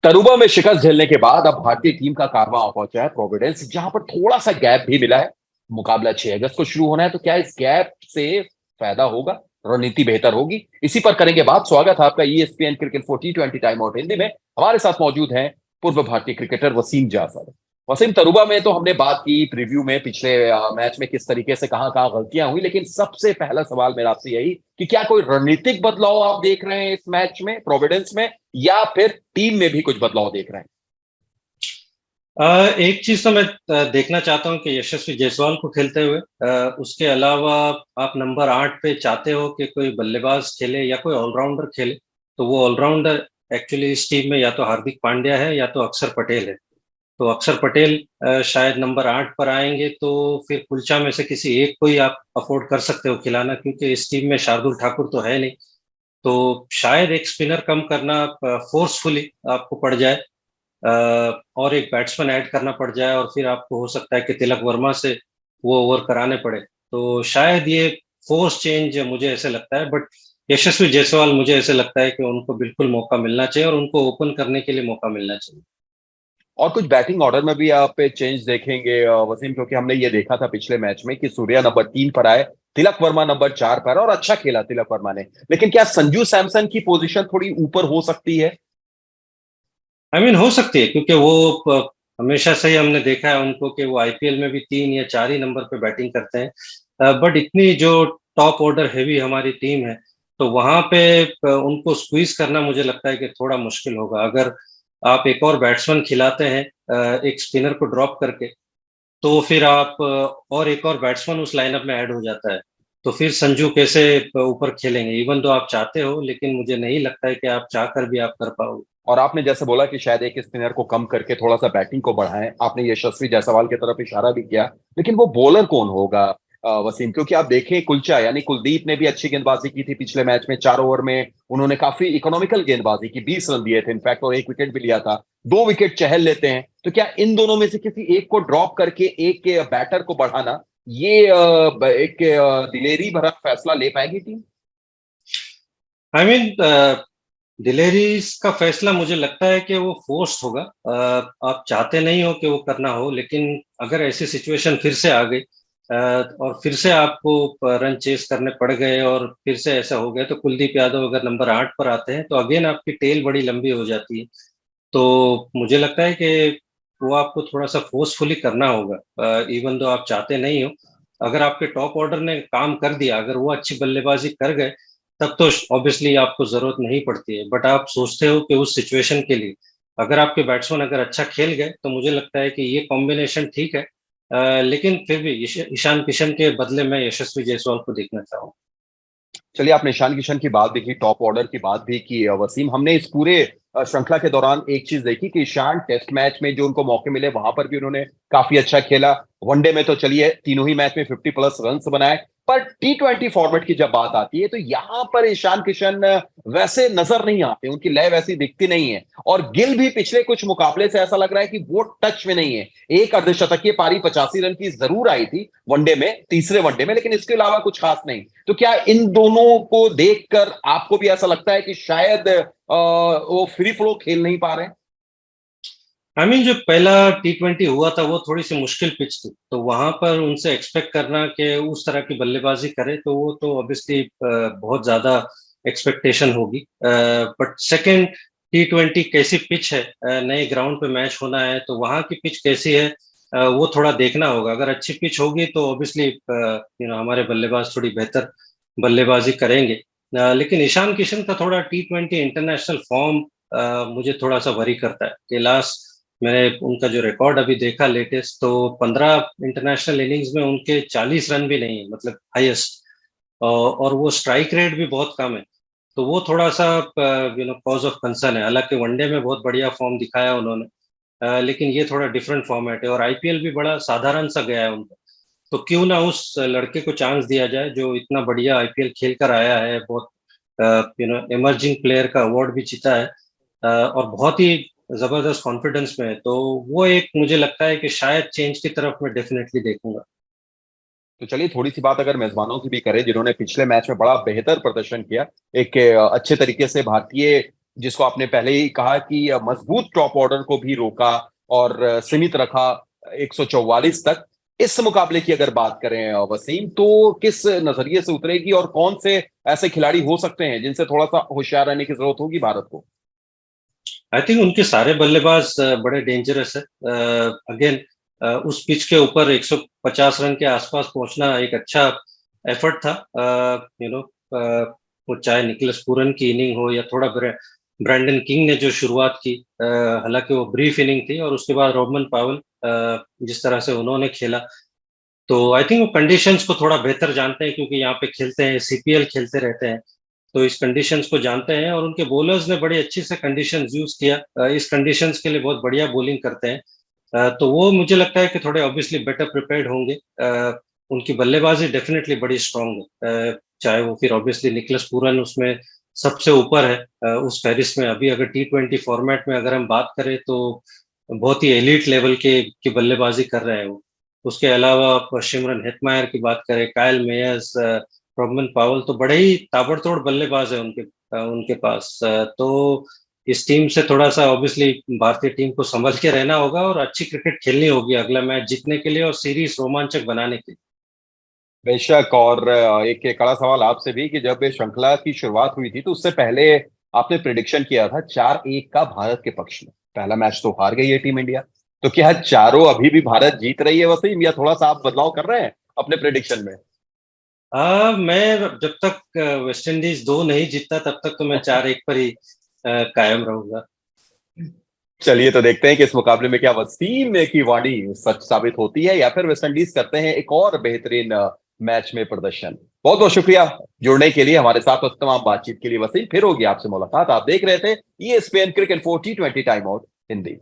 तरुबा में शिकस्त झेलने के बाद अब भारतीय टीम का कारवां आ पहुंचा है प्रोविडेंस, जहां पर थोड़ा सा गैप भी मिला है। मुकाबला 6 अगस्त को शुरू होना है, तो क्या इस गैप से फायदा होगा, रणनीति बेहतर होगी? इसी पर करेंगे बात। स्वागत है आपका ESPN cricket 4020 time out Hindi में। हमारे साथ मौजूद हैं पूर्व भारतीय क्रिकेटर वसीम जाफर। वसीम, तरुबा में तो हमने बात की प्रीव्यू में, पिछले मैच में किस तरीके से कहां कहां गलतियां हुई, लेकिन सबसे पहला सवाल मेरा आपसे यही कि क्या कोई रणनीतिक बदलाव आप देख रहे हैं इस मैच में प्रोविडेंस में, या फिर टीम में भी कुछ बदलाव देख रहे हैं? एक चीज तो मैं देखना चाहता हूं कि यशस्वी जायसवाल को खेलते हुए, उसके अलावा आप नंबर 8 पे चाहते हो कि कोई बल्लेबाज खेले या कोई ऑलराउंडर खेले, तो वो ऑलराउंडर एक्चुअली इस टीम में या तो हार्दिक पांड्या है या तो अक्षर पटेल है। तो अक्षर पटेल शायद नंबर 8 पर आएंगे, तो फिर कुलचा में से किसी एक को ही आप अफोर्ड कर सकते हो खिलाना, क्योंकि इस टीम में शार्दुल ठाकुर तो है नहीं। तो शायद एक स्पिनर कम करना फोर्सफुली आपको पड़ जाए, और एक बैट्समैन ऐड करना पड़ जाए, और फिर आपको हो सकता है कि तिलक वर्मा से वो ओवर कराने पड़े। तो शायद ये फोर्स चेंज मुझे ऐसे लगता है, बट यशस्वी जायसवाल मुझे ऐसे लगता है कि उनको बिल्कुल मौका मिलना चाहिए और उनको ओपन करने के लिए मौका मिलना चाहिए। और कुछ बैटिंग ऑर्डर में भी आप चेंज देखेंगे वसीम? क्योंकि हमने ये देखा था पिछले मैच में कि सूर्या नंबर 3 पर आए, तिलक वर्मा नंबर 4 पर, और अच्छा खेला तिलक वर्मा ने। लेकिन क्या संजू सैमसन की पोजीशन थोड़ी ऊपर हो सकती है? हो सकती है, क्योंकि वो हमेशा से ही हमने देखा है उनको कि वो आईपीएल में भी 3 या 4 ही नंबर पे बैटिंग करते हैं। बट इतनी जो टॉप ऑर्डर हैवी हमारी टीम है, तो वहां पे उनको स्क्वीज करना मुझे लगता है कि थोड़ा मुश्किल होगा। अगर आप एक और बैट्समैन खिलाते हैं, एक स्पिनर को ड्रॉप करके, तो फिर आप और एक और बैट्समैन उस लाइनअप में ऐड हो जाता है। तो फिर संजू कैसे ऊपर खेलेंगे? इवन दो आप चाहते हो, लेकिन मुझे नहीं लगता है कि आप चाहकर भी आप कर पाओगे। और आपने जैसे बोला कि शायद एक स्पिनर को कम करके थोड़ा सा बैटिंग को बढ़ाएं, आपने यशस्वी जायसवाल की तरफ इशारा भी किया। लेकिन वो बॉलर कौन होगा वसीम? क्योंकि आप देखें, कुलचा यानी कुलदीप ने भी अच्छी गेंदबाजी की थी पिछले मैच में। 4 ओवर में उन्होंने काफी इकोनॉमिकल गेंदबाजी की, 20 रन दिए थे इनफैक्ट, और एक विकेट भी लिया था। 2 विकेट चहल लेते हैं, तो क्या इन दोनों में से किसी एक को ड्रॉप करके एक बैटर को बढ़ाना, ये एक दिलेरी भरा फैसला ले पाएगी टीम? आई मीन दिलेरीज का फैसला मुझे लगता है कि वो फोर्स्ड होगा। आप चाहते नहीं हो कि वो करना हो, लेकिन अगर ऐसी सिचुएशन फिर से आ गई, और फिर से आपको रन चेस करने पड़ गए और फिर से ऐसा हो गया, तो कुलदीप यादव अगर नंबर 8 पर आते हैं तो अगेन आपकी टेल बड़ी लंबी हो जाती है। तो मुझे लगता है कि वो आपको थोड़ा सा फोर्सफुली करना होगा, इवन दो आप चाहते नहीं हो। अगर आपके टॉप ऑर्डर ने काम कर दिया, अगर वो अच्छी बल्लेबाजी कर गए, तब तो ऑब्वियसली आपको जरूरत नहीं पड़ती है। बट आप सोचते हो कि उस सिचुएशन के लिए अगर आपके बैट्समैन अगर अच्छा खेल गए, तो मुझे लगता है कि ये कॉम्बिनेशन ठीक है। लेकिन फिर भी ईशान किशन के बदले में यशस्वी जायसवाल को देखना चाहूँ। चलिए, आपने ईशान किशन की बात देखी, टॉप ऑर्डर की बात भी की वसीम। हमने इस पूरे श्रृंखला के दौरान एक चीज देखी कि ईशान टेस्ट मैच में जो उनको मौके मिले वहां पर भी उन्होंने काफी अच्छा खेला। वनडे में तो चलिए तीनों ही मैच में 50 प्लस रन बनाए। पर T20 फॉर्मेट की जब बात आती है, तो यहां पर ईशान किशन वैसे नजर नहीं आते, उनकी लय वैसी दिखती नहीं है। और गिल भी पिछले कुछ मुकाबले से ऐसा लग रहा है कि वो टच में नहीं है। एक अर्धशतकीय पारी 85 रन की जरूर आई थी वनडे में, तीसरे वनडे में, लेकिन इसके अलावा कुछ खास नहीं। तो क्या इन दोनों को देखकर आपको भी ऐसा लगता है कि शायद वो फ्री फ्लो खेल नहीं पा रहे हैं? जो पहला T20 हुआ था वो थोड़ी सी मुश्किल पिच थी, तो वहां पर उनसे एक्सपेक्ट करना कि उस तरह की बल्लेबाजी करे, तो वो तो ऑब्वियसली बहुत ज्यादा एक्सपेक्टेशन होगी। बट सेकंड T20 कैसी पिच है, नए ग्राउंड पे मैच होना है, तो वहां की पिच कैसी है, वो थोड़ा देखना होगा। अगर अच्छी पिच होगी तो ऑब्वियसली हमारे बल्लेबाज थोड़ी बेहतर बल्लेबाजी करेंगे। लेकिन ईशान किशन का थोड़ा T20 इंटरनेशनल फॉर्म मुझे थोड़ा सा वरी करता है कि लास्ट मैंने उनका जो रिकॉर्ड अभी देखा लेटेस्ट, तो 15 इंटरनेशनल इनिंग्स में उनके 40 रन भी नहीं है, मतलब हाईएस्ट। और वो स्ट्राइक रेट भी बहुत कम है। तो वो थोड़ा सा कॉज ऑफ कंसर्न है। हालांकि वनडे में बहुत बढ़िया फॉर्म दिखाया उन्होंने, लेकिन ये थोड़ा डिफरेंट फॉर्मेट है और आईपीएल भी बड़ा साधारण सा गया है उनका। तो क्यों ना उस लड़के को चांस दिया जाए जो इतना बढ़िया आईपीएल खेल कर आया है, बहुत इमर्जिंग प्लेयर का अवार्ड भी जीता है, और बहुत ही जबरदस्त कॉन्फिडेंस में है। तो वो एक मुझे लगता है कि शायद चेंज की तरफ मैं डेफिनेटली देखूंगा। तो चलिए, थोड़ी सी बात अगर मेजबानों की भी करें, जिन्होंने पिछले मैच में बड़ा बेहतर प्रदर्शन किया। एक अच्छे तरीके से भारतीय जिसको आपने पहले ही कहा कि मजबूत टॉप ऑर्डर को भी रोका और सीमित रखा 144 तक। इस मुकाबले की अगर बात करें वसीम, तो किस नजरिए से उतरेगी और कौन से ऐसे खिलाड़ी हो सकते हैं जिनसे थोड़ा सा होशियार रहने की जरूरत होगी भारत को? आई थिंक उनके सारे बल्लेबाज बड़े डेंजरस है। अगेन उस पिच के ऊपर 150 रन के आसपास पहुंचना एक अच्छा एफर्ट था। यू नो वो चाहे निकोलस पूरन की इनिंग हो या थोड़ा ब्रैंडन किंग ने जो शुरुआत की, हालांकि वो ब्रीफ इनिंग थी, और उसके बाद रॉबमन पावेल जिस तरह से उन्होंने खेला, तो आई थिंक वो कंडीशंस को थोड़ा बेहतर जानते हैं, क्योंकि यहाँ पे खेलते हैं, सीपीएल खेलते रहते हैं, तो इस कंडीशंस को जानते हैं, और उनके बॉलर्स ने बड़ी अच्छी से कंडीशंस यूज किया। इस कंडीशंस के लिए बहुत बढ़िया बॉलिंग करते हैं। तो वो मुझे लगता है कि थोड़े ऑब्वियसली बेटर प्रिपेयर्ड होंगे। उनकी बल्लेबाजी डेफिनेटली बड़ी स्ट्रांग है। चाहे वो फिर ऑब्वियसली निकोलस पूरन उसमें सबसे ऊपर है, उस फहरिस्त में। अभी अगर T20 फॉर्मेट में अगर हम बात करें तो बहुत ही एलीट लेवल की बल्लेबाजी कर रहे हैं वो। उसके अलावा आप शिमरन हेटमायर की बात करें, कायल मेयर्स, रॉबमन पावल, तो बड़े ही ताबड़तोड़ बल्लेबाज है उनके पास। तो इस टीम से थोड़ा सा ऑब्वियसली भारतीय टीम को संभल के रहना होगा और अच्छी क्रिकेट खेलनी होगी अगला मैच जीतने के लिए और सीरीज रोमांचक बनाने के लिए। बेशक। और एक कड़ा सवाल आपसे भी कि जब ये श्रृंखला की शुरुआत हुई थी तो उससे पहले आपने प्रिडिक्शन किया था 4-1 का भारत के पक्ष में। पहला मैच तो हार गई है टीम इंडिया, तो क्या चारों अभी भी भारत जीत रही है वसीम, या थोड़ा सा आप बदलाव कर रहे हैं अपने प्रिडिक्शन में? मैं जब तक वेस्ट इंडीज 2 नहीं जीतता तब तक तो मैं 4-1 पर ही कायम रहूंगा। चलिए तो देखते हैं कि इस मुकाबले में क्या वसीम की वाणी सच साबित होती है या फिर वेस्टइंडीज करते हैं एक और बेहतरीन मैच में प्रदर्शन। बहुत बहुत शुक्रिया जुड़ने के लिए हमारे साथ और तमाम बातचीत के लिए वसीम। फिर होगी आपसे मुलाकात। आप देख रहे थे ESPN cricket 4 T20 time out Hindi.